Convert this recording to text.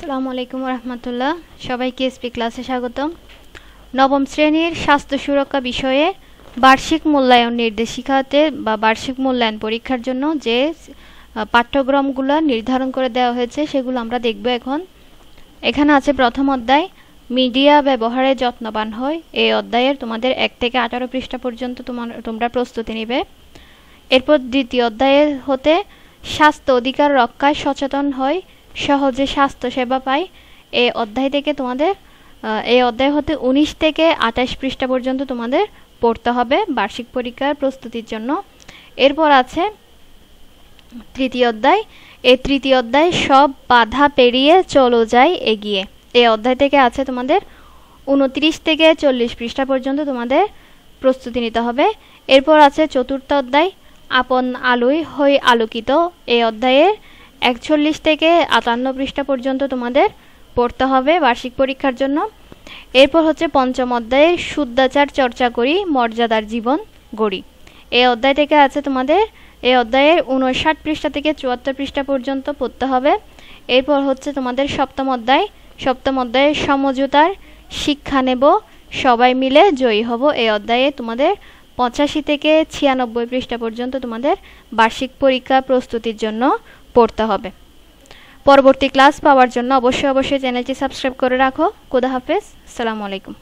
আসসালামু আলাইকুম রহমতুল্লাহ। সবাইকে এসপি ক্লাসে স্বাগতম। নবম শ্রেণীর স্বাস্থ্য সুরক্ষা বিষয়ে বার্ষিক মূল্যায়ন নির্দেশিকাতে বা বার্ষিক মূল্যায়ন পরীক্ষার জন্য যে পাঠ্যক্রমগুলো নির্ধারণ করে দেওয়া হয়েছে সেগুলো আমরা দেখব এখন। এখানে আছে প্রথম অধ্যায়, মিডিয়া ব্যবহারে যত্নবান হয়। এই অধ্যায়ের তোমাদের 1 থেকে 18 পৃষ্ঠা পর্যন্ত তোমরা প্রস্তুতি নেবে। এরপর দ্বিতীয় অধ্যায়ে হতে স্বাস্থ্য অধিকার রক্ষায় সচেতন হয়, সহজে স্বাস্থ্য সেবা পায়। এই অধ্যায় থেকে তোমাদের এই অধ্যায় হতে 19 থেকে 28 পৃষ্ঠা পর্যন্ত তোমাদের পড়তে হবে বার্ষিক পরীক্ষার প্রস্তুতির জন্য। এরপর আছে তৃতীয় অধ্যায়। এই তৃতীয় অধ্যায় সব বাধা পেরিয়ে চলো যাই এগিয়ে। এই অধ্যায় থেকে আছে তোমাদের 29 থেকে 40 পৃষ্ঠা পর্যন্ত তোমাদের প্রস্তুতি নিতে হবে। এরপর আছে চতুর্থ অধ্যায়, আপন আলোয় হই আলোকিত। এই অধ্যায়ের 41 থেকে 58 পৃষ্ঠা পর্যন্ত তোমাদের পড়তে হবে বার্ষিক পরীক্ষার জন্য। এরপর হচ্ছে পঞ্চম অধ্যায়ে, শুদ্ধাচার চর্চা করি মর্যাদার জীবন গড়ি। এই অধ্যায় থেকে আছে তোমাদের এই অধ্যায়ের 59 পৃষ্ঠা থেকে 74 পৃষ্ঠা পর্যন্ত পড়তে হবে। এরপর হচ্ছে তোমাদের সপ্তম অধ্যায়। সপ্তম অধ্যায়ে সমঝোতার শিক্ষা নেব, সবাই মিলে জয়ী হব। এই অধ্যায়ে তোমাদের 85 থেকে 96 পৃষ্ঠা পর্যন্ত তোমাদের বার্ষিক পরীক্ষা প্রস্তুতির জন্য পড়তে হবে। পরবর্তী ক্লাস পাওয়ার জন্য অবশ্যই চ্যানেলটি সাবস্ক্রাইব করে রাখো। খোদা হাফেজ, আসসালামু আলাইকুম।